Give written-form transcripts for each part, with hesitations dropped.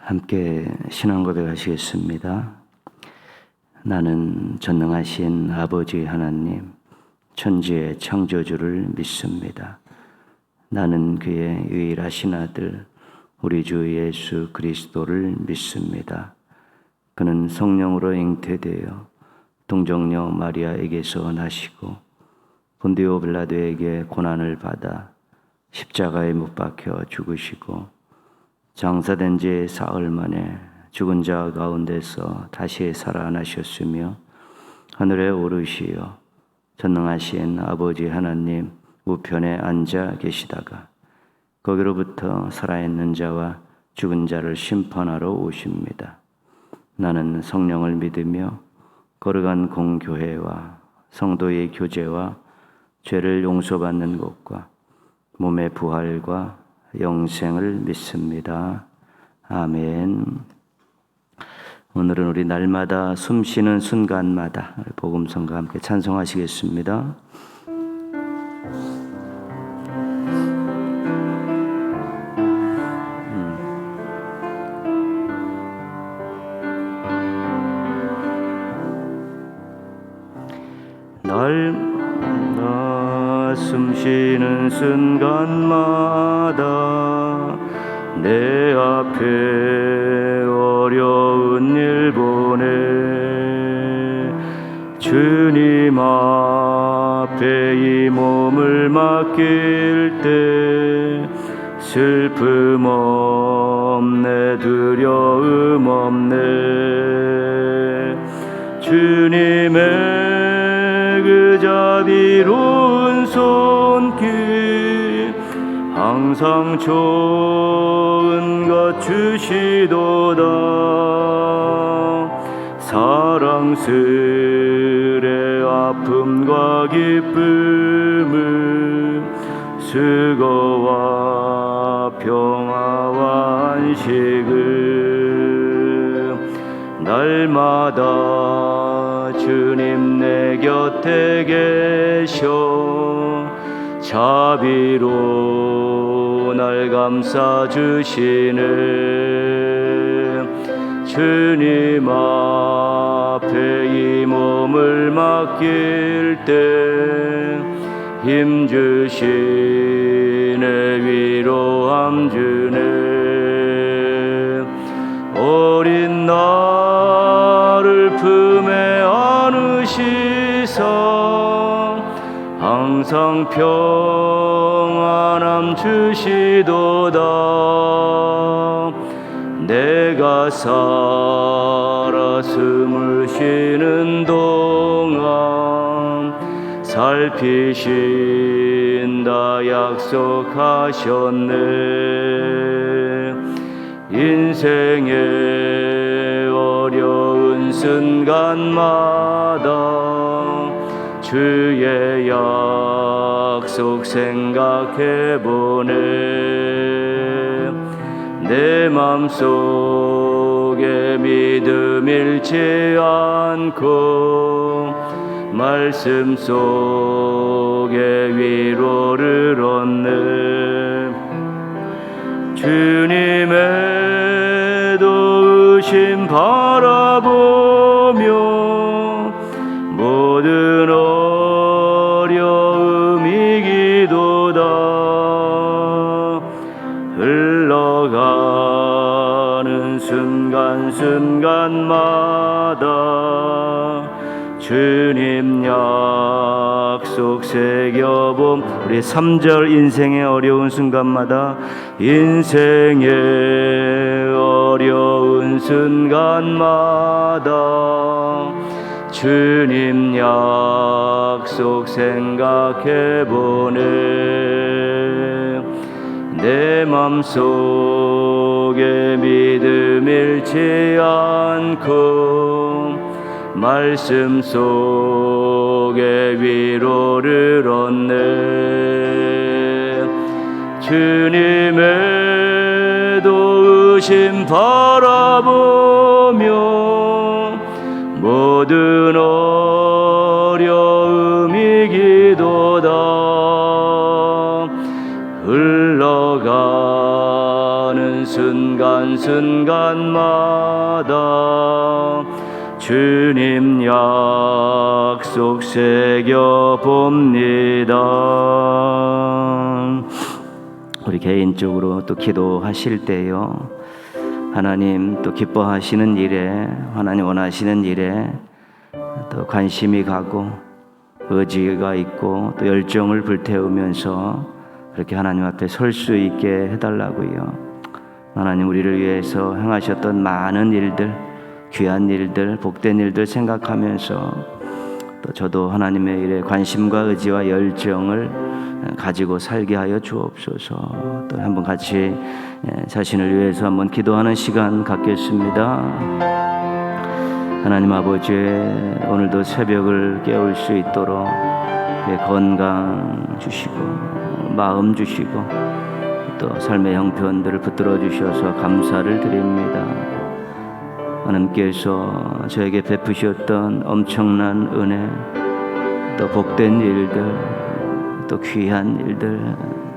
함께 신앙 고백하시겠습니다. 나는 전능하신 아버지 하나님, 천지의 창조주를 믿습니다. 나는 그의 유일하신 아들, 우리 주 예수 그리스도를 믿습니다. 그는 성령으로 잉태되어 동정녀 마리아에게서 나시고 본디오 빌라도에게 고난을 받아 십자가에 못 박혀 죽으시고 장사된 지 사흘 만에 죽은 자 가운데서 다시 살아나셨으며 하늘에 오르시어 전능하신 아버지 하나님 우편에 앉아 계시다가 거기로부터 살아있는 자와 죽은 자를 심판하러 오십니다. 나는 성령을 믿으며 거룩한 공교회와 성도의 교제와 죄를 용서받는 것과 몸의 부활과 영생을 믿습니다. 아멘. 오늘은 우리 날마다 숨쉬는 순간마다 복음성과 함께 찬송하시겠습니다. 날마다 숨쉬는 순간마다 내 앞에 어려운 일 보내 주님 앞에 이 몸을 맡길 때 슬픔 없네 두려움 없네 주님의 그 자비로운 손길 항상 좋은 것 주시도다 사랑스레 아픔과 기쁨을 수고와 평화와 안식을 날마다 주님 내 곁에 계셔 자비로 날 감싸주시네 주님 앞에 이 몸을 맡길 때 힘주시네 위로함 주네 어린 나를 품에 안으시사 항상 평안함 주시도다 내가 살아 숨을 쉬는 동안 살피신다 약속하셨네 인생의 어려운 순간마다 주의 약속 생각해보네 내 맘속에 믿음 잃지 않고 말씀 속에 위로를 얻네 주님의 도우심 바라보며 모든 어려움 이기도다 흘러가는 순간순간마다 주님 약속 새겨봄 우리 3절 인생의 어려운 순간마다 인생의 어려운 순간마다 주님 약속 생각해보네 내 맘속에 믿음 잃지 않고 말씀 속에 위로를 얻네 주님의 도우심 바라보며 모든 어려움 이기도다 흘러가는 순간 순간순간마다 주님 약속 새겨봅니다. 우리 개인적으로 또 기도하실 때요, 하나님 또 기뻐하시는 일에, 하나님 원하시는 일에 또 관심이 가고 의지가 있고 또 열정을 불태우면서 그렇게 하나님 앞에 설 수 있게 해달라고요. 하나님 우리를 위해서 행하셨던 많은 일들, 귀한 일들, 복된 일들 생각하면서 또 저도 하나님의 일에 관심과 의지와 열정을 가지고 살게 하여 주옵소서. 또 한번 같이 자신을 위해서 한번 기도하는 시간 갖겠습니다. 하나님 아버지, 오늘도 새벽을 깨울 수 있도록 건강 주시고 마음 주시고 또 삶의 형편들을 붙들어 주셔서 감사를 드립니다. 하나님께서 저에게 베푸셨던 엄청난 은혜, 또 복된 일들, 또 귀한 일들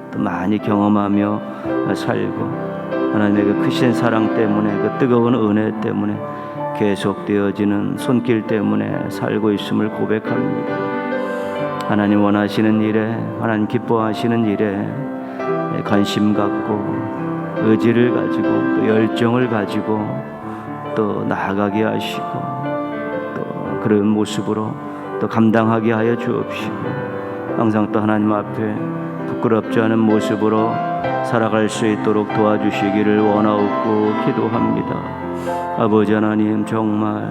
또 많이 경험하며 살고, 하나님의 그 크신 사랑 때문에, 그 뜨거운 은혜 때문에, 계속되어지는 손길 때문에 살고 있음을 고백합니다. 하나님 원하시는 일에, 하나님 기뻐하시는 일에 관심 갖고 의지를 가지고 또 열정을 가지고 또 나아가게 하시고 또 그런 모습으로 또 감당하게 하여 주옵시고, 항상 또 하나님 앞에 부끄럽지 않은 모습으로 살아갈 수 있도록 도와주시기를 원하옵고 기도합니다. 아버지 하나님, 정말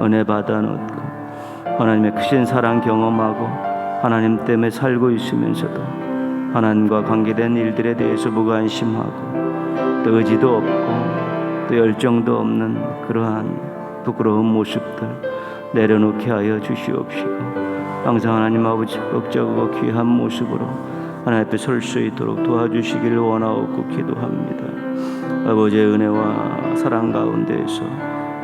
은혜 받아 놓고 하나님의 크신 사랑 경험하고 하나님 때문에 살고 있으면서도 하나님과 관계된 일들에 대해서 무관심하고 또 의지도 없고 또 열정도 없는 그러한 부끄러운 모습들 내려놓게 하여 주시옵시고, 항상 하나님 아버지 적극적이고 귀한 모습으로 하나님 앞에 설 수 있도록 도와주시기를 원하옵고 기도합니다. 아버지의 은혜와 사랑 가운데에서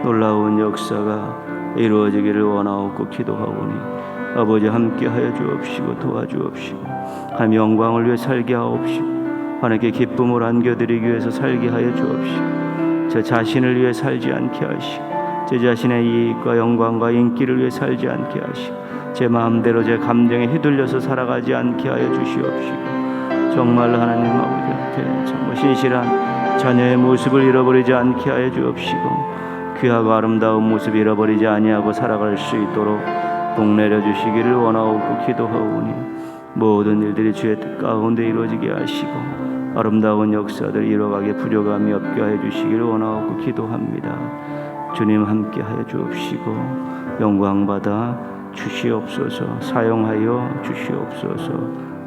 놀라운 역사가 이루어지기를 원하옵고 기도하오니 아버지 함께하여 주옵시고 도와주옵시고, 하나님 영광을 위해 살게 하옵시고 하나님께 기쁨을 안겨드리기 위해서 살게 하여 주옵시고, 저 자신을 위해 살지 않게 하시고 제 자신의 이익과 영광과 인기를 위해 살지 않게 하시고 제 마음대로 제 감정에 휘둘려서 살아가지 않게 하여 주시옵시고, 정말 하나님 아버지 앞에 정말 신실한 자녀의 모습을 잃어버리지 않게 하여 주옵시고, 귀하고 아름다운 모습 잃어버리지 아니하고 살아갈 수 있도록 복 내려 주시기를 원하옵고 기도하오니 모든 일들이 주의 뜻 가운데 이루어지게 하시고 아름다운 역사들 이뤄가게 부족함이 없게 하여 주시기를 원하옵고 기도합니다. 주님 함께 하여 주옵시고 영광 받아 주시옵소서, 사용하여 주시옵소서.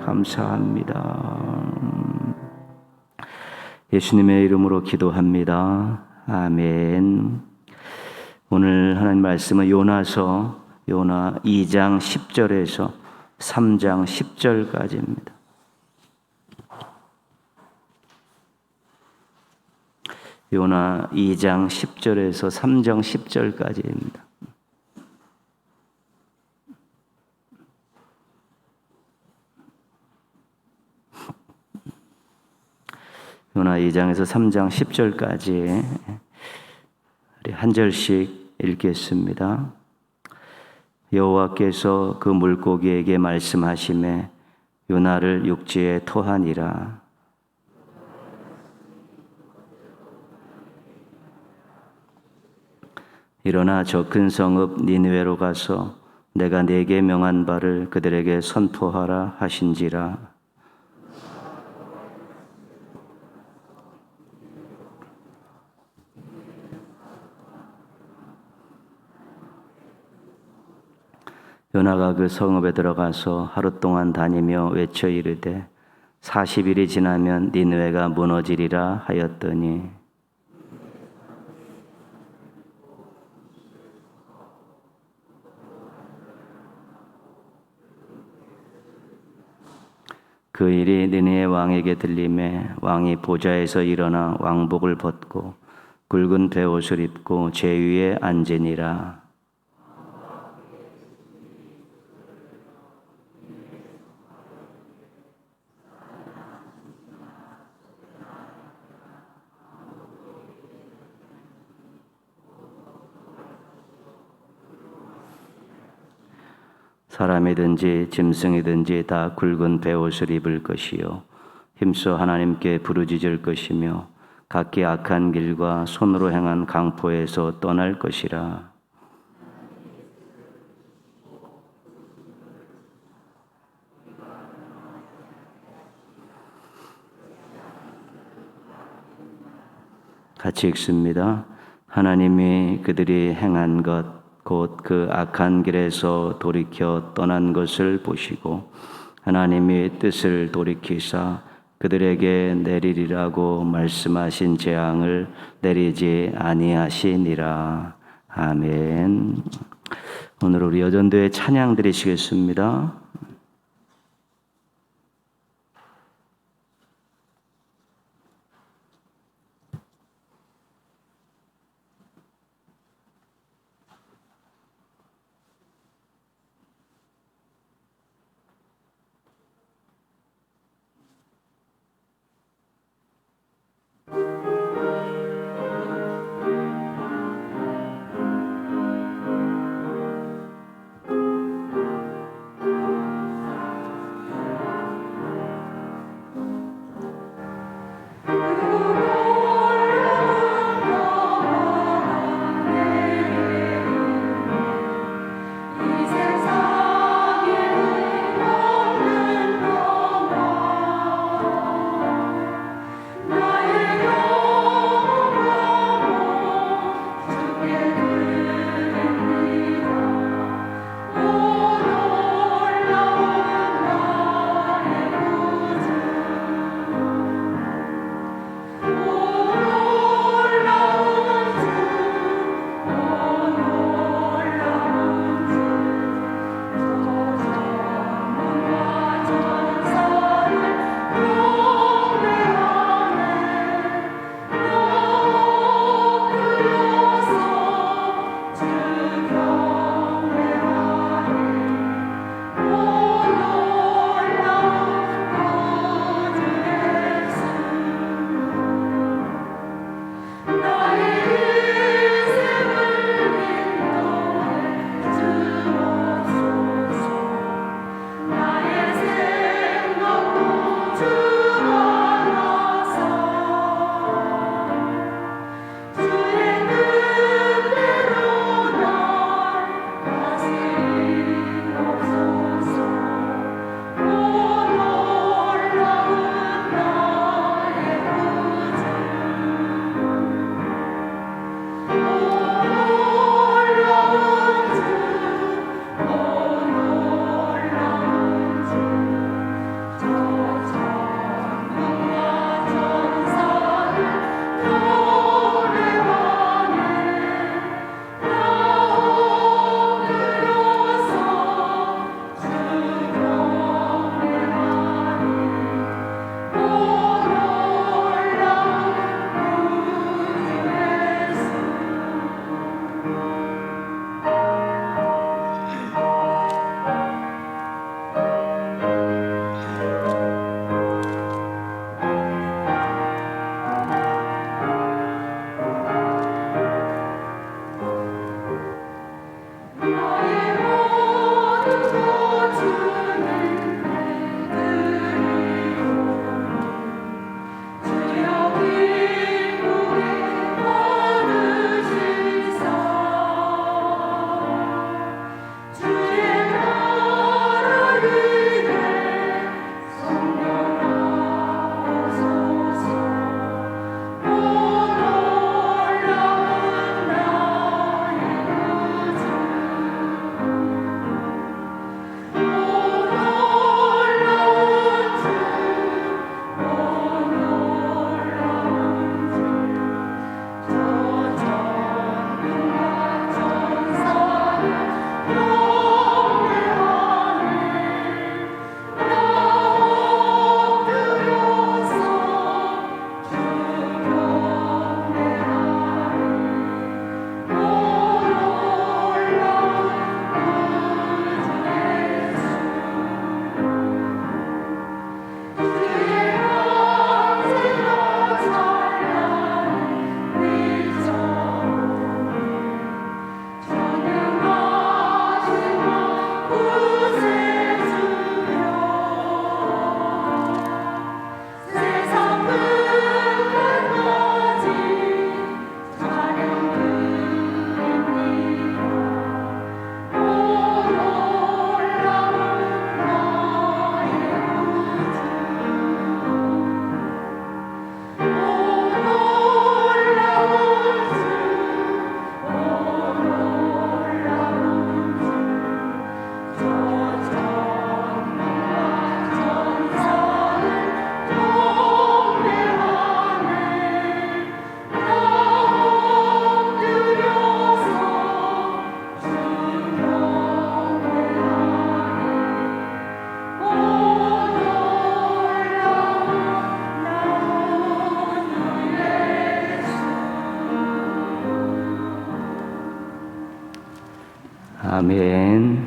감사합니다. 예수님의 이름으로 기도합니다. 아멘. 오늘 하나님 말씀은 요나 2장 10절에서 3장 10절까지입니다. 요나 2장 10절에서 3장 10절까지입니다. 요나 2장에서 3장 10절까지 우리 한 절씩 읽겠습니다. 여호와께서 그 물고기에게 말씀하시매 요나를 육지에 토하니라. 일어나 저 큰 성읍 니느웨로 가서 내가 네게 명한 바를 그들에게 선포하라 하신지라. 요나가 그 성읍에 들어가서 하루 동안 다니며 외쳐 이르되 40일이 지나면 니느웨가 무너지리라 하였더니 그 일이 니느웨 왕에게 들리매 왕이 보좌에서 일어나 왕복을 벗고 굵은 베옷을 입고 제위에 앉으니라. 사람이든지 짐승이든지 다 굵은 베옷을 입을 것이요 힘써 하나님께 부르짖을 것이며 각기 악한 길과 손으로 행한 강포에서 떠날 것이라. 같이 읽습니다. 하나님이 그들이 행한 것 곧 그 악한 길에서 돌이켜 떠난 것을 보시고 하나님이 뜻을 돌이키사 그들에게 내리리라고 말씀하신 재앙을 내리지 아니하시니라. 아멘. 오늘 우리 여전도의 찬양 드리시겠습니다. 아멘.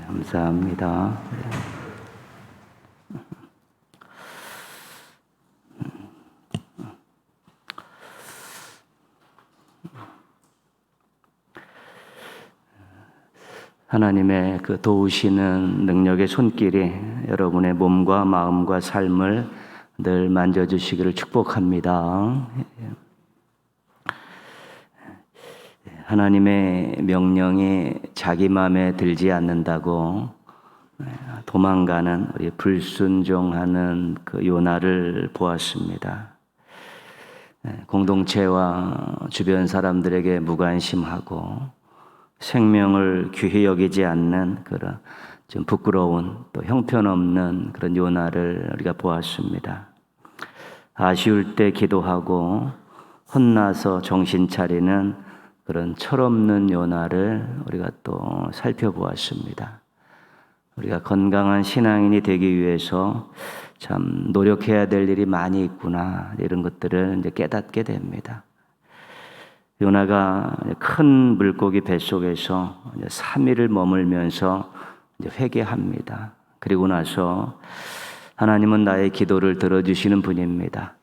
감사합니다. 하나님의 그 도우시는 능력의 손길이 여러분의 몸과 마음과 삶을 늘 만져주시기를 축복합니다. 하나님의 명령이 자기 마음에 들지 않는다고 도망가는 우리 불순종하는 그 요나를 보았습니다. 공동체와 주변 사람들에게 무관심하고 생명을 귀히 여기지 않는 그런 좀 부끄러운 또 형편없는 그런 요나를 우리가 보았습니다. 아쉬울 때 기도하고 혼나서 정신 차리는 그런 철없는 요나를 우리가 또 살펴보았습니다. 우리가 건강한 신앙인이 되기 위해서 참 노력해야 될 일이 많이 있구나, 이런 것들을 이제 깨닫게 됩니다. 요나가 큰 물고기 뱃속에서 3일을 머물면서 이제 회개합니다. 그리고 나서 하나님은 나의 기도를 들어주시는 분입니다.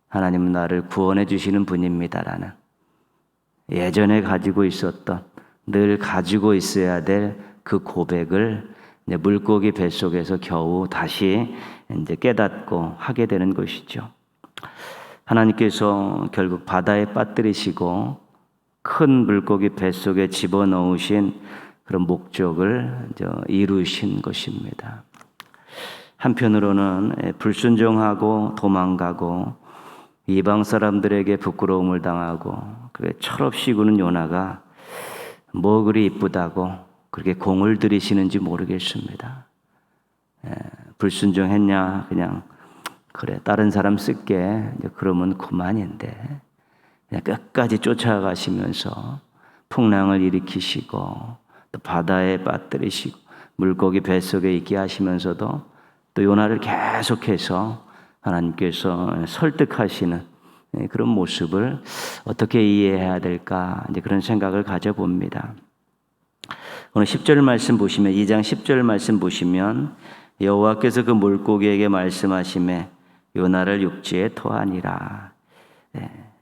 하나님은 나를 구원해 주시는 분입니다라는 예전에 가지고 있었던, 늘 가지고 있어야 될 그 고백을 이제 물고기 뱃속에서 겨우 다시 이제 깨닫고 하게 되는 것이죠. 하나님께서 결국 바다에 빠뜨리시고 큰 물고기 뱃속에 집어넣으신 그런 목적을 이루신 것입니다. 한편으로는 불순종하고 도망가고 이방 사람들에게 부끄러움을 당하고 그게 철없이 구는 요나가 뭐 그리 이쁘다고 그렇게 공을 들이시는지 모르겠습니다. 불순종했냐, 그냥 그래 다른 사람 쓸게 그러면 그만인데 그냥 끝까지 쫓아가시면서 풍랑을 일으키시고 또 바다에 빠뜨리시고 물고기 뱃속에 있게 하시면서도 또 요나를 계속해서 하나님께서 설득하시는 그런 모습을 어떻게 이해해야 될까, 이제 그런 생각을 가져봅니다. 오늘 10절 말씀 보시면, 2장 10절 말씀 보시면 여호와께서 그 물고기에게 말씀하시매 요나를 육지에 토하니라.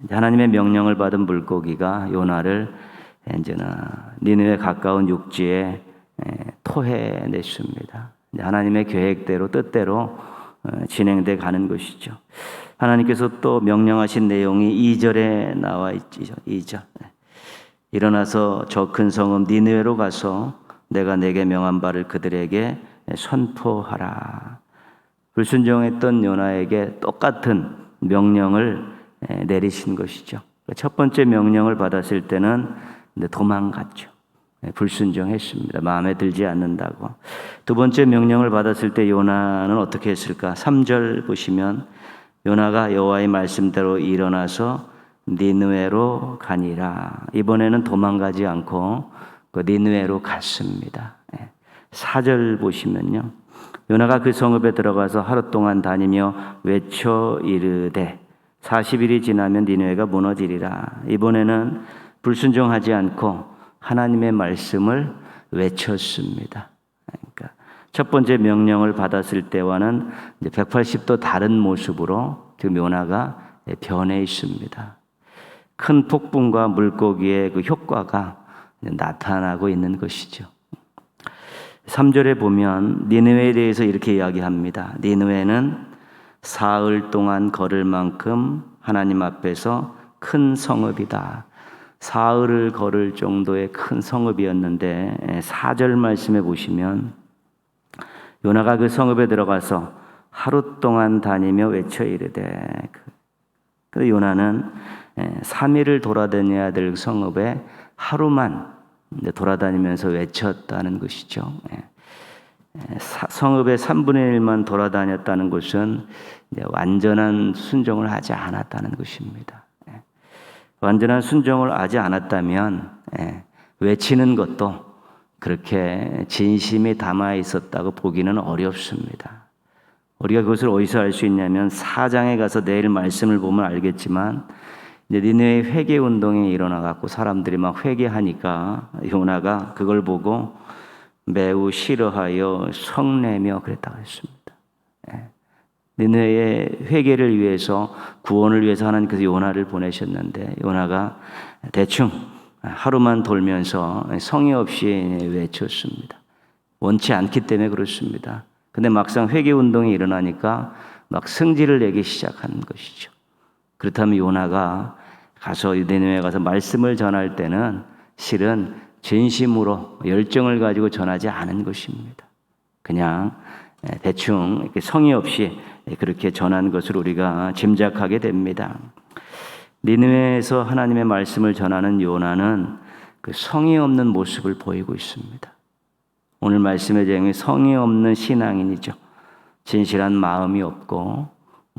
하나님의 명령을 받은 물고기가 요나를 이제는 니느웨 가까운 육지에 토해냈습니다. 하나님의 계획대로 뜻대로 진행돼 가는 것이죠. 하나님께서 또 명령하신 내용이 2절에 나와 있죠. 2절. 일어나서 저 큰 성읍 니느웨로 가서 내가 내게 명한 바를 그들에게 선포하라. 불순종했던 요나에게 똑같은 명령을 내리신 것이죠. 첫 번째 명령을 받았을 때는 도망갔죠. 불순종했습니다. 마음에 들지 않는다고. 두 번째 명령을 받았을 때 요나는 어떻게 했을까? 3절 보시면 요나가 여호와의 말씀대로 일어나서 니느웨로 가니라. 이번에는 도망가지 않고 그 니느웨로 갔습니다. 4절 보시면요, 요나가 그 성읍에 들어가서 하루 동안 다니며 외쳐 이르되 40일이 지나면 니느웨가 무너지리라. 이번에는 불순종하지 않고 하나님의 말씀을 외쳤습니다. 그러니까 첫 번째 명령을 받았을 때와는 180도 다른 모습으로 지금 요나가 변해 있습니다. 큰 폭풍과 물고기의 그 효과가 나타나고 있는 것이죠. 3절에 보면 니느웨에 대해서 이렇게 이야기합니다. 니느웨는 사흘 동안 걸을 만큼 하나님 앞에서 큰 성읍이다. 사흘을 걸을 정도의 큰 성읍이었는데 4절 말씀에 보시면 요나가 그 성읍에 들어가서 하루 동안 다니며 외쳐 이르되, 그 요나는 3일을 돌아다녀야 될 성읍에 하루만 돌아다니면서 외쳤다는 것이죠. 성읍의 3분의 1만 돌아다녔다는 것은 완전한 순종을 하지 않았다는 것입니다. 완전한 순종을 하지 않았다면 외치는 것도 그렇게 진심이 담아 있었다고 보기는 어렵습니다. 우리가 그것을 어디서 알 수 있냐면 4장에 가서 내일 말씀을 보면 알겠지만 이제 니느웨 회개 운동이 일어나 갖고 사람들이 막 회개하니까 요나가 그걸 보고 매우 싫어하여 성내며 그랬다고 했습니다. 니느웨의 회개를 위해서, 구원을 위해서 하나님께서 요나를 보내셨는데 요나가 대충 하루만 돌면서 성의 없이 외쳤습니다. 원치 않기 때문에 그렇습니다. 근데 막상 회개 운동이 일어나니까 막 성질을 내기 시작하는 것이죠. 그렇다면 요나가 가서 니느웨에 가서 말씀을 전할 때는 실은 진심으로 열정을 가지고 전하지 않은 것입니다. 그냥 대충 이렇게 성의 없이 그렇게 전한 것을 우리가 짐작하게 됩니다. 니느웨에서 하나님의 말씀을 전하는 요나는 그 성의 없는 모습을 보이고 있습니다. 오늘 말씀의 제목이 성의 없는 신앙인이죠. 진실한 마음이 없고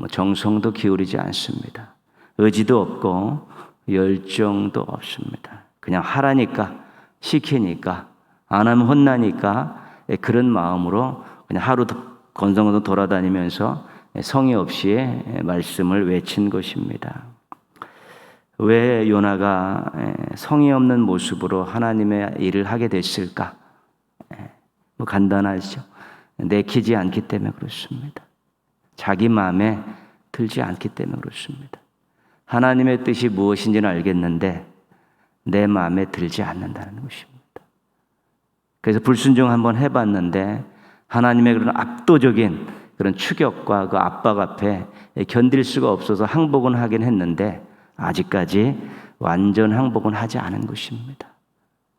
정성도 기울이지 않습니다. 의지도 없고 열정도 없습니다. 그냥 하라니까, 시키니까, 안 하면 혼나니까 그런 마음으로 그냥 하루 건성건성 돌아다니면서 성의 없이 말씀을 외친 것입니다. 왜 요나가 성의 없는 모습으로 하나님의 일을 하게 됐을까? 간단하죠. 내키지 않기 때문에 그렇습니다. 자기 마음에 들지 않기 때문에 그렇습니다. 하나님의 뜻이 무엇인지는 알겠는데 내 마음에 들지 않는다는 것입니다. 그래서 불순종 한번 해봤는데 하나님의 그런 압도적인 그런 추격과 그 압박 앞에 견딜 수가 없어서 항복은 하긴 했는데 아직까지 완전 항복은 하지 않은 것입니다.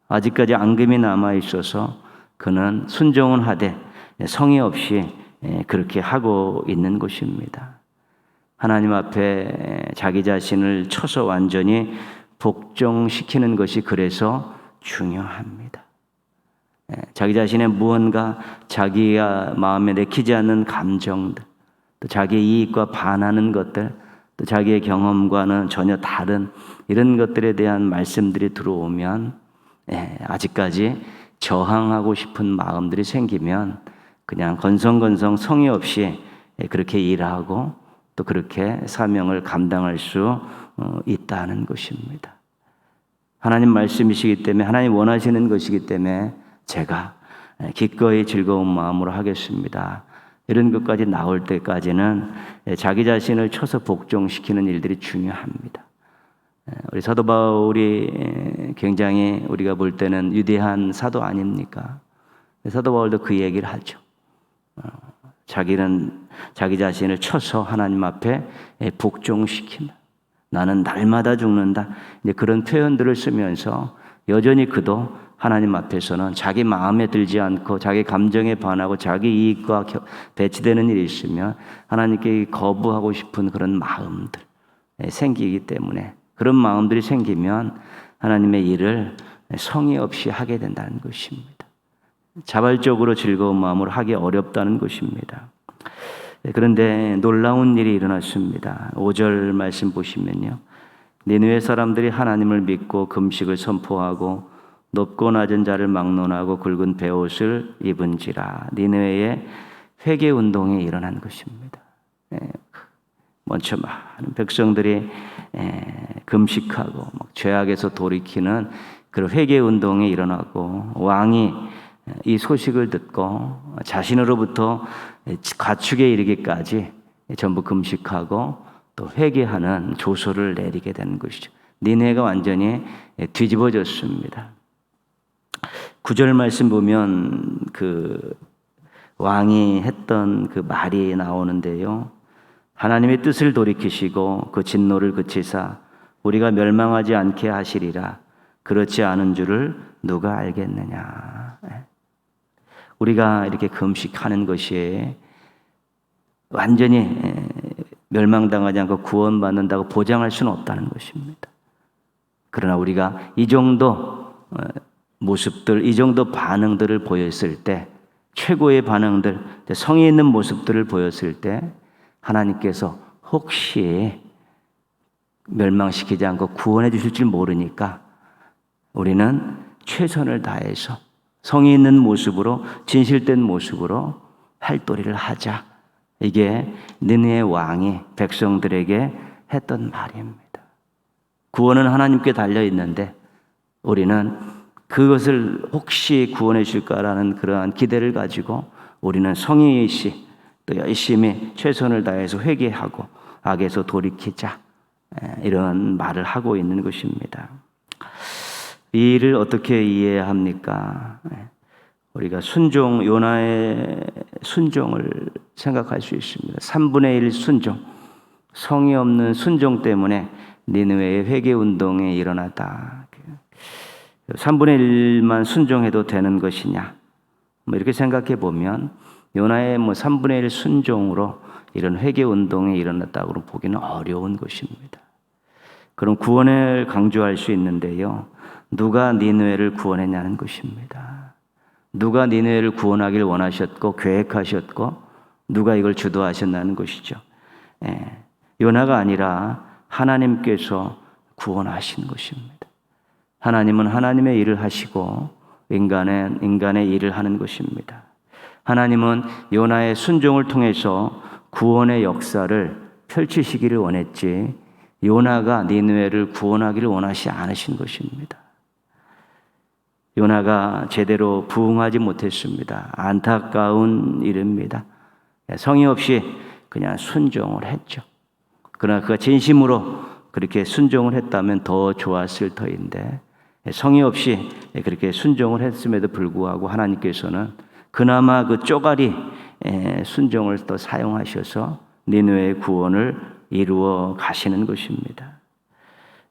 아직까지 앙금이 남아 있어서 그는 순종은 하되 성의 없이 그렇게 하고 있는 것입니다. 하나님 앞에 자기 자신을 쳐서 완전히 복종시키는 것이 그래서 중요합니다. 자기 자신의 무언가 자기가 마음에 내키지 않는 감정들, 또 자기의 이익과 반하는 것들, 또 자기의 경험과는 전혀 다른 이런 것들에 대한 말씀들이 들어오면 아직까지 저항하고 싶은 마음들이 생기면 그냥 건성건성 성의 없이 그렇게 일하고 또 그렇게 사명을 감당할 수 있다는 것입니다. 하나님 말씀이시기 때문에, 하나님 원하시는 것이기 때문에 제가 기꺼이 즐거운 마음으로 하겠습니다, 이런 것까지 나올 때까지는 자기 자신을 쳐서 복종시키는 일들이 중요합니다. 우리 사도 바울이 굉장히 우리가 볼 때는 위대한 사도 아닙니까? 사도 바울도 그 얘기를 하죠. 자기는 자기 자신을 쳐서 하나님 앞에 복종시킨다. 나는 날마다 죽는다. 이제 그런 표현들을 쓰면서 여전히 그도 하나님 앞에서는 자기 마음에 들지 않고 자기 감정에 반하고 자기 이익과 배치되는 일이 있으면 하나님께 거부하고 싶은 그런 마음들 생기기 때문에, 그런 마음들이 생기면 하나님의 일을 성의 없이 하게 된다는 것입니다. 자발적으로 즐거운 마음으로 하기 어렵다는 것입니다. 그런데 놀라운 일이 일어났습니다. 5절 말씀 보시면요, 니느웨 사람들이 하나님을 믿고 금식을 선포하고 높고 낮은 자를 막론하고 굵은 베옷을 입은지라. 니느웨의 회개 운동이 일어난 것입니다. 먼저 많은 백성들이 금식하고 죄악에서 돌이키는 그런 회개 운동이 일어나고, 왕이 이 소식을 듣고 자신으로부터 가축에 이르기까지 전부 금식하고 또 회개하는 조서를 내리게 되는 것이죠. 니느웨가 완전히 뒤집어졌습니다. 9절 말씀 보면 그 왕이 했던 그 말이 나오는데요, 하나님의 뜻을 돌이키시고 그 진노를 그치사 우리가 멸망하지 않게 하시리라. 그렇지 않은 줄을 누가 알겠느냐. 우리가 이렇게 금식하는 것이 완전히 멸망당하지 않고 구원받는다고 보장할 수는 없다는 것입니다. 그러나 우리가 이 정도 모습들, 이 정도 반응들을 보였을 때, 최고의 반응들, 성의 있는 모습들을 보였을 때 하나님께서 혹시 멸망시키지 않고 구원해 주실 줄 모르니까 우리는 최선을 다해서 성의 있는 모습으로, 진실된 모습으로 활도리를 하자. 이게 니느웨 왕이 백성들에게 했던 말입니다. 구원은 하나님께 달려 있는데 우리는 그것을 혹시 구원해 줄까라는 그러한 기대를 가지고 우리는 성의이시 또 열심히 최선을 다해서 회개하고 악에서 돌이키자, 이런 말을 하고 있는 것입니다. 이 일을 어떻게 이해해야 합니까? 우리가 요나의 순종을 생각할 수 있습니다. 3분의 1 순종, 성의 없는 순종 때문에 니느웨의 회개 운동이 일어났다. 3분의 1만 순종해도 되는 것이냐? 이렇게 생각해 보면 요나의 3분의 1 순종으로 이런 회개 운동이 일어났다고 보기는 어려운 것입니다. 그럼 구원을 강조할 수 있는데요. 누가 니느웨를 구원했냐는 것입니다. 누가 니느웨를 구원하길 원하셨고 계획하셨고 누가 이걸 주도하셨냐는 것이죠. 요나가 아니라 하나님께서 구원하신 것입니다. 하나님은 하나님의 일을 하시고 인간은 인간의 일을 하는 것입니다. 하나님은 요나의 순종을 통해서 구원의 역사를 펼치시기를 원했지 요나가 니느웨를 구원하기를 원하지 않으신 것입니다. 요나가 제대로 부응하지 못했습니다. 안타까운 일입니다. 성의 없이 그냥 순종을 했죠. 그러나 그가 진심으로 그렇게 순종을 했다면 더 좋았을 터인데 성의 없이 그렇게 순종을 했음에도 불구하고 하나님께서는 그나마 그 쪼가리 순종을 또 사용하셔서 니느웨의 구원을 이루어 가시는 것입니다.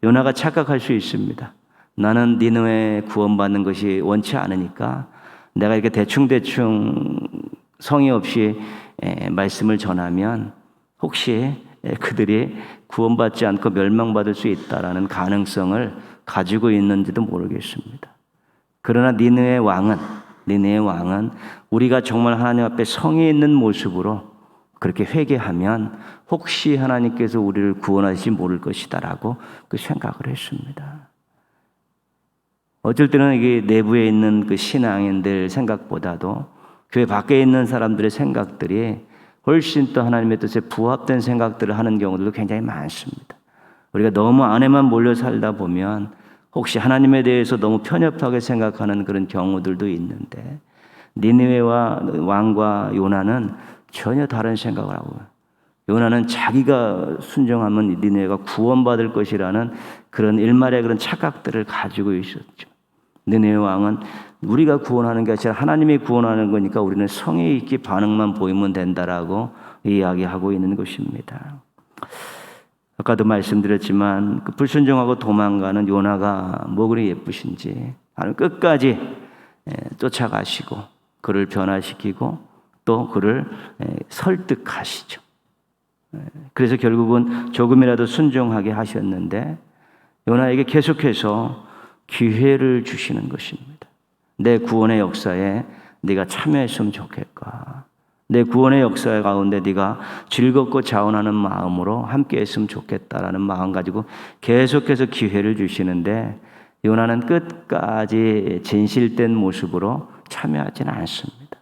요나가 착각할 수 있습니다. 나는 니느웨 구원받는 것이 원치 않으니까 내가 이렇게 대충 성의 없이 말씀을 전하면 혹시 그들이 구원받지 않고 멸망받을 수 있다라는 가능성을 가지고 있는지도 모르겠습니다. 그러나 니느웨의 왕은 우리가 정말 하나님 앞에 성의 있는 모습으로 그렇게 회개하면 혹시 하나님께서 우리를 구원하실지 모를 것이다라고 그 생각을 했습니다. 어쩔 때는 이게 내부에 있는 그 신앙인들 생각보다도 교회 밖에 있는 사람들의 생각들이 훨씬 또 하나님의 뜻에 부합된 생각들을 하는 경우들도 굉장히 많습니다. 우리가 너무 안에만 몰려 살다 보면 혹시 하나님에 대해서 너무 편협하게 생각하는 그런 경우들도 있는데 니느웨와 왕과 요나는 전혀 다른 생각을 하고 요나는 자기가 순종하면 니느웨가 구원받을 것이라는 그런 일말의 그런 착각들을 가지고 있었죠. 니느웨 왕은 우리가 구원하는 게 아니라 하나님이 구원하는 거니까 우리는 성의 있게 반응만 보이면 된다라고 이야기하고 있는 것입니다. 아까도 말씀드렸지만 그 불순종하고 도망가는 요나가 뭐 그리 예쁘신지 끝까지 쫓아가시고 그를 변화시키고 또 그를 설득하시죠. 그래서 결국은 조금이라도 순종하게 하셨는데 요나에게 계속해서 기회를 주시는 것입니다. 내 구원의 역사에 네가 참여했으면 좋겠까? 내 구원의 역사 가운데 네가 즐겁고 자원하는 마음으로 함께했으면 좋겠다라는 마음 가지고 계속해서 기회를 주시는데 요나는 끝까지 진실된 모습으로 참여하지는 않습니다.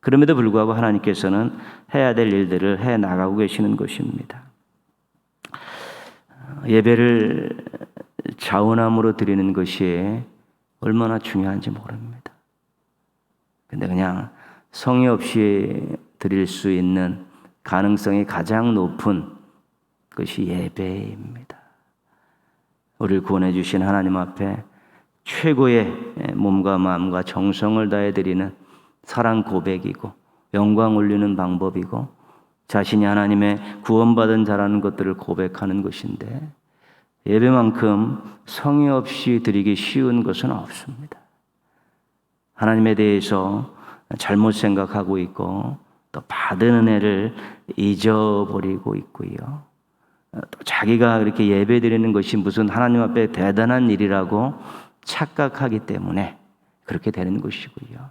그럼에도 불구하고 하나님께서는 해야 될 일들을 해 나가고 계시는 것입니다. 예배를 자원함으로 드리는 것이 얼마나 중요한지 모릅니다. 근데 그냥 성의 없이 드릴 수 있는 가능성이 가장 높은 것이 예배입니다. 우리를 구원해 주신 하나님 앞에 최고의 몸과 마음과 정성을 다해 드리는 사랑 고백이고 영광 올리는 방법이고 자신이 하나님의 구원받은 자라는 것들을 고백하는 것인데 예배만큼 성의 없이 드리기 쉬운 것은 없습니다. 하나님에 대해서 잘못 생각하고 있고 또 받은 은혜를 잊어버리고 있고요. 또 자기가 그렇게 예배 드리는 것이 무슨 하나님 앞에 대단한 일이라고 착각하기 때문에 그렇게 되는 것이고요.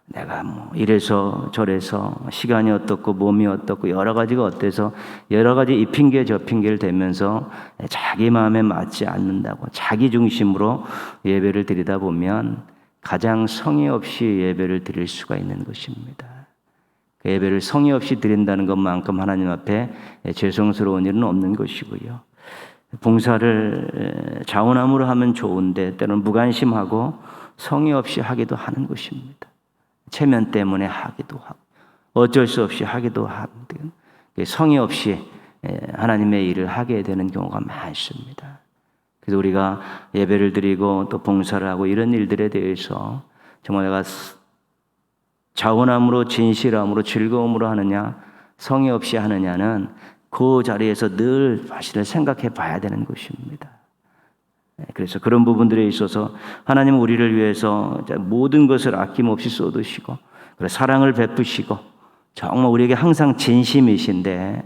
내가 이래서 저래서 시간이 어떻고 몸이 어떻고 여러 가지가 어때서 여러 가지 이 핑계 저 핑계를 대면서 자기 마음에 맞지 않는다고 자기 중심으로 예배를 드리다 보면 가장 성의 없이 예배를 드릴 수가 있는 것입니다. 그 예배를 성의 없이 드린다는 것만큼 하나님 앞에 죄송스러운 일은 없는 것이고요. 봉사를 자원함으로 하면 좋은데 때로는 무관심하고 성의 없이 하기도 하는 것입니다. 체면 때문에 하기도 하고 어쩔 수 없이 하기도 하는데 성의 없이 하나님의 일을 하게 되는 경우가 많습니다. 그래서 우리가 예배를 드리고 또 봉사를 하고 이런 일들에 대해서 정말 내가 자원함으로 진실함으로 즐거움으로 하느냐 성의 없이 하느냐는 그 자리에서 늘 사실을 생각해 봐야 되는 것입니다. 그래서 그런 부분들에 있어서 하나님은 우리를 위해서 모든 것을 아낌없이 쏟으시고 사랑을 베푸시고 정말 우리에게 항상 진심이신데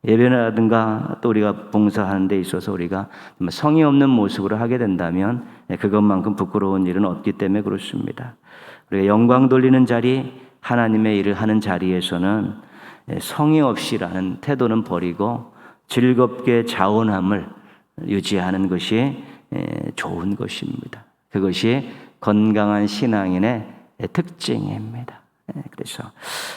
예배라든가 또 우리가 봉사하는 데 있어서 우리가 성의 없는 모습으로 하게 된다면 그것만큼 부끄러운 일은 없기 때문에 그렇습니다. 우리가 영광 돌리는 자리, 하나님의 일을 하는 자리에서는 성의 없이라는 태도는 버리고 즐겁게 자원함을 유지하는 것이 좋은 것입니다. 그것이 건강한 신앙인의 특징입니다. 그래서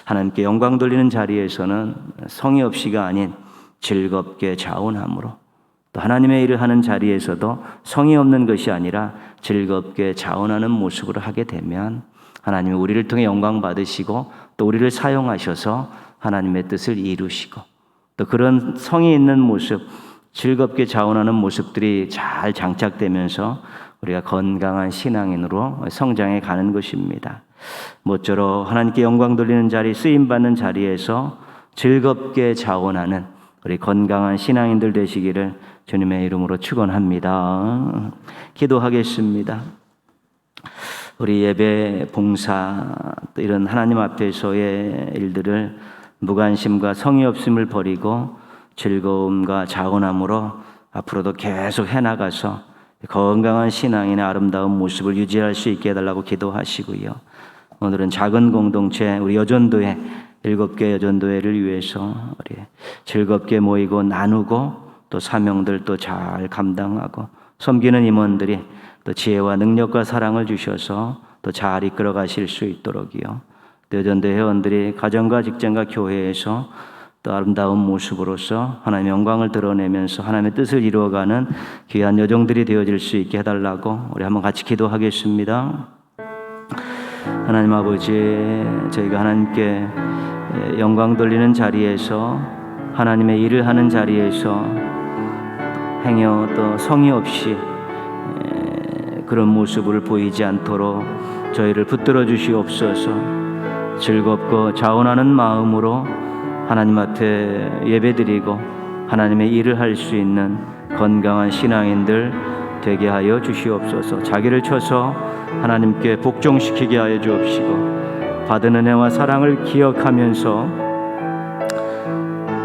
하나님께 영광 돌리는 자리에서는 성의 없이가 아닌 즐겁게 자원함으로 또 하나님의 일을 하는 자리에서도 성의 없는 것이 아니라 즐겁게 자원하는 모습으로 하게 되면 하나님이 우리를 통해 영광 받으시고 또 우리를 사용하셔서 하나님의 뜻을 이루시고 또 그런 성의 있는 모습, 즐겁게 자원하는 모습들이 잘 장착되면서 우리가 건강한 신앙인으로 성장해 가는 것입니다. 모쪼록 하나님께 영광 돌리는 자리, 쓰임받는 자리에서 즐겁게 자원하는 우리 건강한 신앙인들 되시기를 주님의 이름으로 축원합니다. 기도하겠습니다. 우리 예배, 봉사, 또 이런 하나님 앞에서의 일들을 무관심과 성의 없음을 버리고 즐거움과 자원함으로 앞으로도 계속 해나가서 건강한 신앙인의 아름다운 모습을 유지할 수 있게 해달라고 기도하시고요. 오늘은 작은 공동체 우리 여전도회 7개 여전도회를 위해서 우리 즐겁게 모이고 나누고 또 사명들 또 잘 감당하고 섬기는 임원들이 또 지혜와 능력과 사랑을 주셔서 또 잘 이끌어 가실 수 있도록이요. 또 여전도회 회원들이 가정과 직장과 교회에서 또 아름다운 모습으로서 하나님의 영광을 드러내면서 하나님의 뜻을 이루어가는 귀한 여종들이 되어질 수 있게 해달라고 우리 한번 같이 기도하겠습니다. 하나님 아버지, 저희가 하나님께 영광 돌리는 자리에서 하나님의 일을 하는 자리에서 행여 또 성의 없이 그런 모습을 보이지 않도록 저희를 붙들어 주시옵소서. 즐겁고 자원하는 마음으로 하나님 앞에 예배드리고 하나님의 일을 할 수 있는 건강한 신앙인들 되게 하여 주시옵소서. 자기를 쳐서 하나님께 복종시키게 하여 주옵시고 받은 은혜와 사랑을 기억하면서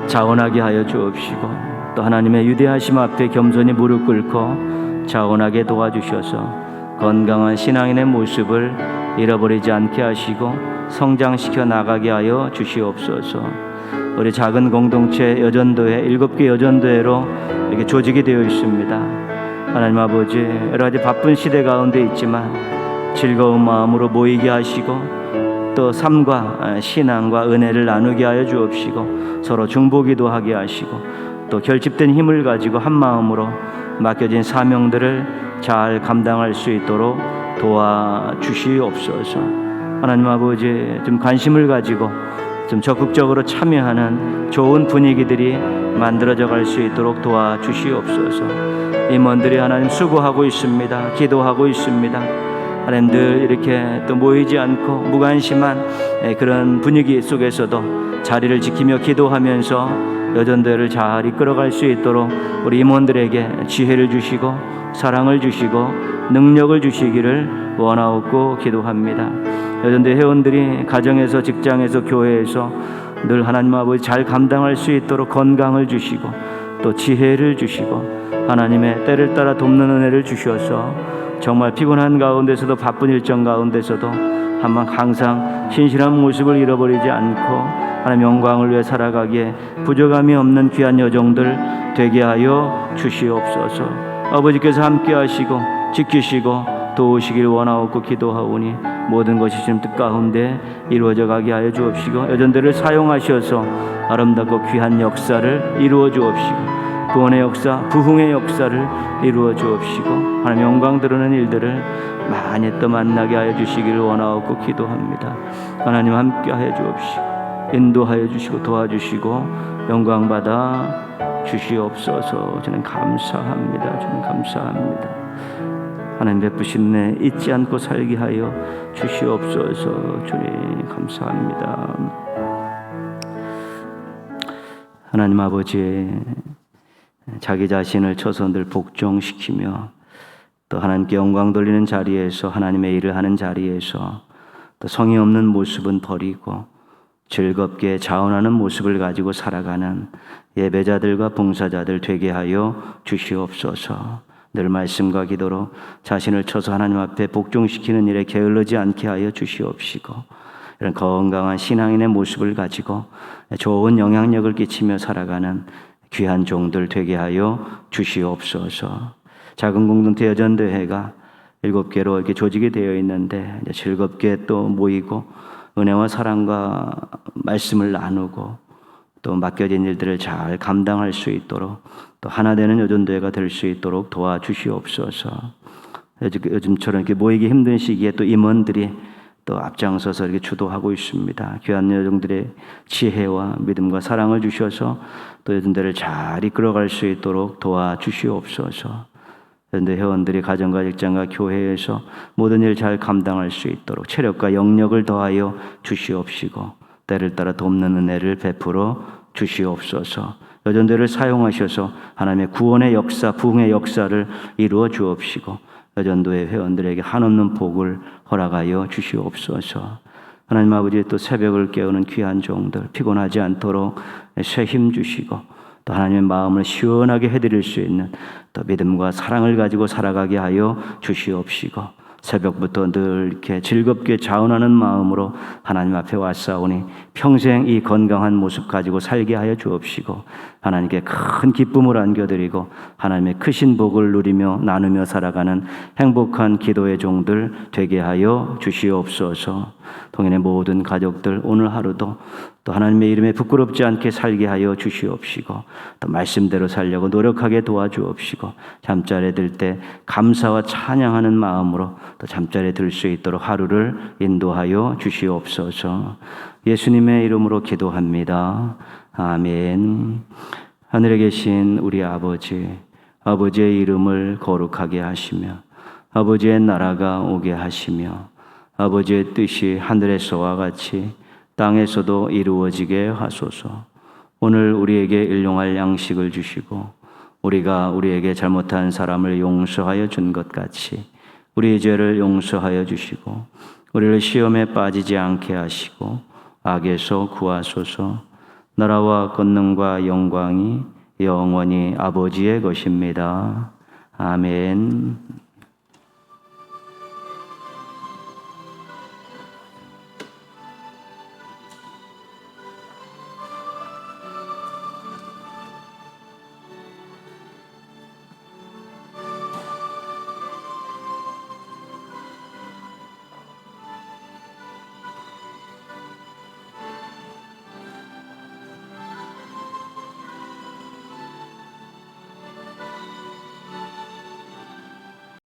자원하게 하여 주옵시고 또 하나님의 위대하심 앞에 겸손히 무릎 꿇고 자원하게 도와주셔서 건강한 신앙인의 모습을 잃어버리지 않게 하시고 성장시켜 나가게 하여 주시옵소서. 우리 작은 공동체 여전도회 7개 여전도회로 이렇게 조직이 되어 있습니다. 하나님 아버지, 여러 가지 바쁜 시대 가운데 있지만 즐거운 마음으로 모이게 하시고 또 삶과 신앙과 은혜를 나누게 하여 주옵시고 서로 중보기도 하게 하시고 또 결집된 힘을 가지고 한 마음으로 맡겨진 사명들을 잘 감당할 수 있도록 도와주시옵소서. 하나님 아버지, 좀 관심을 가지고 좀 적극적으로 참여하는 좋은 분위기들이 만들어져 갈 수 있도록 도와주시옵소서. 임원들이 하나님 수고하고 있습니다. 기도하고 있습니다. 하나님 늘 이렇게 또 모이지 않고 무관심한 그런 분위기 속에서도 자리를 지키며 기도하면서 여전도회를 잘 이끌어갈 수 있도록 우리 임원들에게 지혜를 주시고 사랑을 주시고 능력을 주시기를 원하옵고 기도합니다. 여전도회 회원들이 가정에서 직장에서 교회에서 늘 하나님 아버지 잘 감당할 수 있도록 건강을 주시고 또 지혜를 주시고 하나님의 때를 따라 돕는 은혜를 주셔서 정말 피곤한 가운데서도 바쁜 일정 가운데서도 항상 신실한 모습을 잃어버리지 않고 하나님 영광을 위해 살아가기에 부족함이 없는 귀한 여종들 되게 하여 주시옵소서. 아버지께서 함께 하시고 지키시고 도우시길 원하옵고 기도하오니 모든 것이 주님 뜻 가운데 이루어져 가게 하여 주옵시고 여전들을 사용하셔서 아름답고 귀한 역사를 이루어 주옵시고 구원의 역사, 부흥의 역사를 이루어 주옵시고 하나님 영광 드러나는 일들을 많이 또 만나게 하여 주시기를 원하옵고 기도합니다. 하나님 함께 하여 주옵시고 인도하여 주시고 도와주시고 영광 받아 주시옵소서. 저는 감사합니다. 저는 감사합니다. 하나님 베푸신 내 잊지 않고 살게 하여 주시옵소서. 주님 감사합니다. 하나님 아버지, 자기 자신을 쳐서 늘 복종시키며 또 하나님께 영광 돌리는 자리에서, 하나님의 일을 하는 자리에서 또 성의 없는 모습은 버리고 즐겁게 자원하는 모습을 가지고 살아가는 예배자들과 봉사자들 되게 하여 주시옵소서. 늘 말씀과 기도로 자신을 쳐서 하나님 앞에 복종시키는 일에 게을르지 않게 하여 주시옵시고 이런 건강한 신앙인의 모습을 가지고 좋은 영향력을 끼치며 살아가는 귀한 종들 되게 하여 주시옵소서. 작은 공동체 여전대회가 7개로 이렇게 조직이 되어 있는데 즐겁게 또 모이고 은혜와 사랑과 말씀을 나누고 또 맡겨진 일들을 잘 감당할 수 있도록 또 하나 되는 여전대회가 될 수 있도록 도와주시옵소서. 요즘처럼 이렇게 모이기 힘든 시기에 또 임원들이 또 앞장서서 이렇게 주도하고 있습니다. 귀한 여종들의 지혜와 믿음과 사랑을 주셔서 또 여전대회를 잘 이끌어갈 수 있도록 도와주시옵소서. 여전대 회원들이 가정과 직장과 교회에서 모든 일 잘 감당할 수 있도록 체력과 영력을 더하여 주시옵시고 때를 따라 돕는 은혜를 베풀어 주시옵소서. 여전대를 사용하셔서 하나님의 구원의 역사, 부흥의 역사를 이루어 주옵시고 여전도의 회원들에게 한없는 복을 허락하여 주시옵소서. 하나님 아버지, 또 새벽을 깨우는 귀한 종들 피곤하지 않도록 새 힘 주시고 또 하나님의 마음을 시원하게 해드릴 수 있는 또 믿음과 사랑을 가지고 살아가게 하여 주시옵시고 새벽부터 늘 이렇게 즐겁게 자원하는 마음으로 하나님 앞에 왔사오니 평생 이 건강한 모습 가지고 살게 하여 주옵시고 하나님께 큰 기쁨을 안겨드리고 하나님의 크신 복을 누리며 나누며 살아가는 행복한 기도의 종들 되게 하여 주시옵소서. 동행의 모든 가족들 오늘 하루도 또 하나님의 이름에 부끄럽지 않게 살게 하여 주시옵시고 또 말씀대로 살려고 노력하게 도와주옵시고 잠자리에 들 때 감사와 찬양하는 마음으로 또 잠자리에 들 수 있도록 하루를 인도하여 주시옵소서. 예수님의 이름으로 기도합니다. 아멘. 하늘에 계신 우리 아버지, 아버지의 이름을 거룩하게 하시며 아버지의 나라가 오게 하시며 아버지의 뜻이 하늘에서와 같이 땅에서도 이루어지게 하소서. 오늘 우리에게 일용할 양식을 주시고 우리가 우리에게 잘못한 사람을 용서하여 준 것 같이 우리의 죄를 용서하여 주시고 우리를 시험에 빠지지 않게 하시고 악에서 구하소서. 나라와 권능과 영광이 영원히 아버지의 것입니다. 아멘.